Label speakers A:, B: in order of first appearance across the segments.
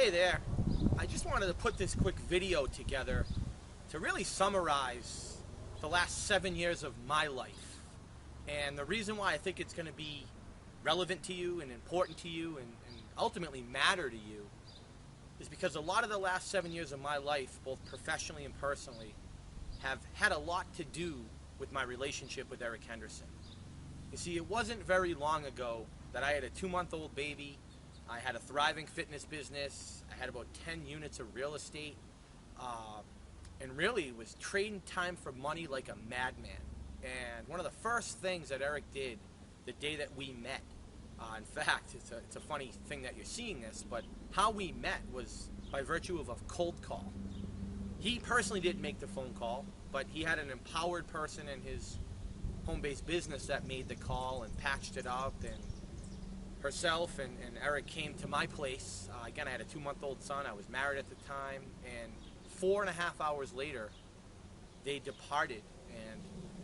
A: Hey there. I just wanted to put this quick video together to really summarize the last 7 years of my life. And the reason why I think it's going to be relevant to you and important to you and ultimately matter to you is because a lot of the last 7 years of my life, both professionally and personally, have had a lot to do with my relationship with Eric Henderson. You see, it wasn't very long ago that I had a 2-month-old baby. I had a thriving fitness business. I had about 10 units of real estate. And really was trading time for money like a madman. And one of the first things that Eric did the day that we met, in fact, it's a funny thing that you're seeing this, but how we met was by virtue of a cold call. He personally didn't make the phone call, but he had an empowered person in his home-based business that made the call and patched it up, and herself and Eric came to my place. Again, I had a 2-month-old son. I was married at the time, and 4.5 hours later, they departed, and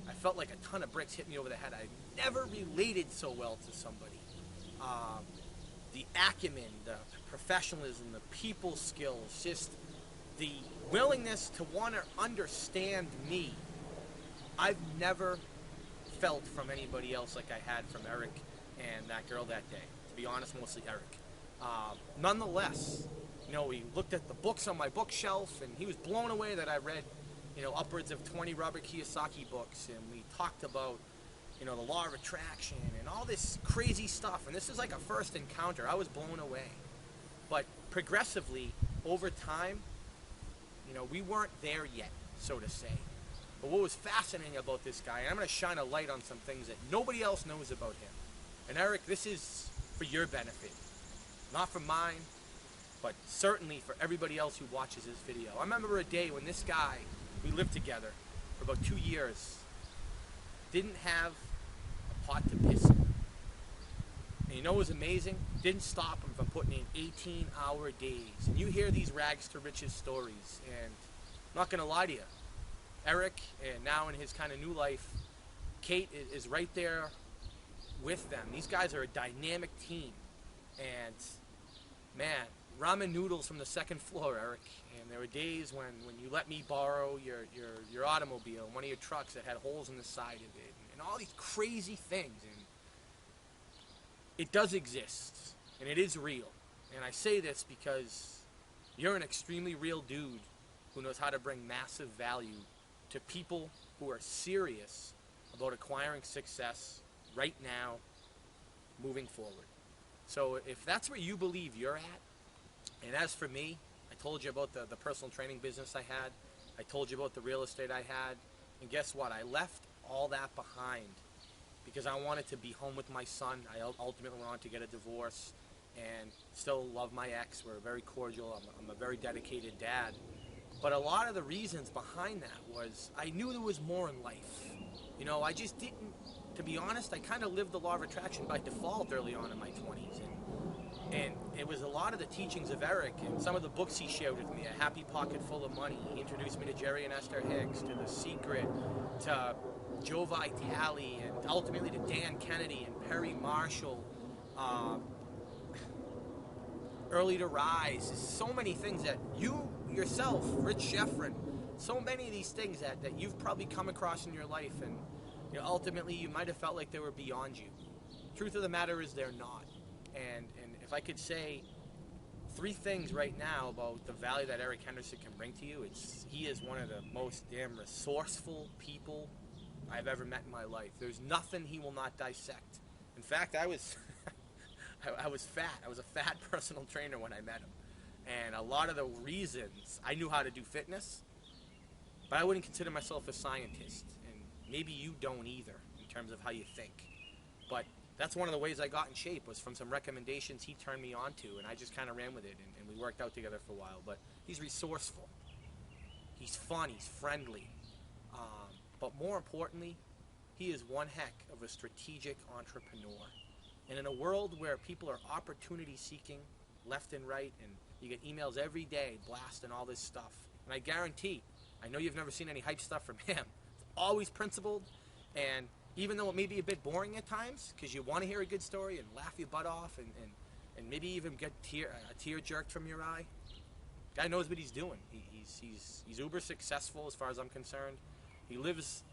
A: I felt like a ton of bricks hit me over the head. I never related so well to somebody. The acumen, the professionalism, the people skills, just the willingness to want to understand me, I've never felt from anybody else like I had from Eric and that girl that day. To be honest, mostly Eric. Nonetheless, we looked at the books on my bookshelf, and he was blown away that I read, upwards of 20 Robert Kiyosaki books, and we talked about, the law of attraction and all this crazy stuff. And this is like a first encounter. I was blown away. But progressively, over time, we weren't there yet, so to say. But what was fascinating about this guy, and I'm going to shine a light on some things that nobody else knows about him. And Eric, this is for your benefit, not for mine, but certainly for everybody else who watches this video. I remember a day when this guy, we lived together for about 2 years, didn't have a pot to piss in. And what was amazing? Didn't stop him from putting in 18-hour days. And you hear these rags to riches stories, and I'm not going to lie to you. Eric, and now in his kind of new life, Kate is right there with them. These guys are a dynamic team. And, man, ramen noodles from the second floor, Eric. And there were days when you let me borrow your automobile, one of your trucks that had holes in the side of it, and all these crazy things. And it does exist, and it is real. And I say this because you're an extremely real dude who knows how to bring massive value to people who are serious about acquiring success right now, moving forward. So if that's where you believe you're at, and as for me, I told you about the personal training business I had, I told you about the real estate I had, and guess what? I left all that behind because I wanted to be home with my son. I ultimately went on to get a divorce and still love my ex. We're very cordial. I'm a very dedicated dad. But a lot of the reasons behind that was I knew there was more in life. I just didn't, to be honest, I kind of lived the law of attraction by default early on in my 20s. And it was a lot of the teachings of Eric and some of the books he shared with me, A Happy Pocket Full of Money. He introduced me to Jerry and Esther Hicks, to The Secret, to Joe Vitale, and ultimately to Dan Kennedy and Perry Marshall, Early to Rise. So many things that you yourself, Rich Sheffrin, so many of these things that you've probably come across in your life, and ultimately you might have felt like they were beyond you. Truth of the matter is they're not. And if I could say 3 things right now about the value that Eric Henderson can bring to you, he is one of the most damn resourceful people I've ever met in my life. There's nothing he will not dissect. In fact, I was I was fat. I was a fat personal trainer when I met him. And a lot of the reasons I knew how to do fitness, but I wouldn't consider myself a scientist. And maybe you don't either in terms of how you think. But that's one of the ways I got in shape, was from some recommendations he turned me on to, and I just kind of ran with it, and we worked out together for a while. But he's resourceful. He's fun. He's friendly. But more importantly, he is one heck of a strategic entrepreneur. And in a world where people are opportunity seeking left and right, and you get emails every day blasting all this stuff, and I guarantee, I know you've never seen any hype stuff from him. It's always principled, and even though it may be a bit boring at times, because you want to hear a good story and laugh your butt off and and maybe even get a tear jerked from your eye. Guy knows what he's doing. He's uber successful as far as I'm concerned. He lives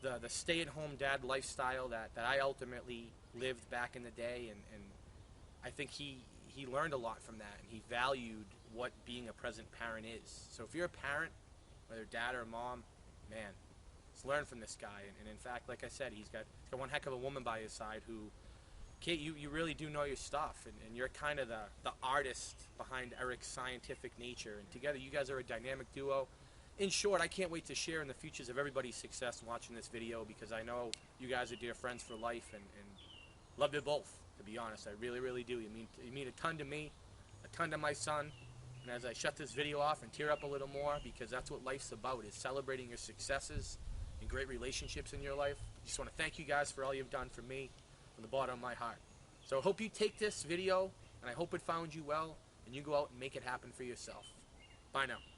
A: the stay-at-home dad lifestyle that I ultimately lived back in the day, and I think he learned a lot from that, and he valued what being a present parent is. So if you're a parent, whether dad or mom, man, let's learn from this guy. And in fact, like I said, he's got one heck of a woman by his side who, Kate, you really do know your stuff, and you're kind of the artist behind Eric's scientific nature, and together you guys are a dynamic duo. In short, I can't wait to share in the futures of everybody's success watching this video, because I know you guys are dear friends for life, and love you both, to be honest. I really, really do. You mean a ton to me, a ton to my son. And as I shut this video off and tear up a little more, because that's what life's about, is celebrating your successes and great relationships in your life. I just want to thank you guys for all you've done for me from the bottom of my heart. So I hope you take this video, and I hope it found you well, and you go out and make it happen for yourself. Bye now.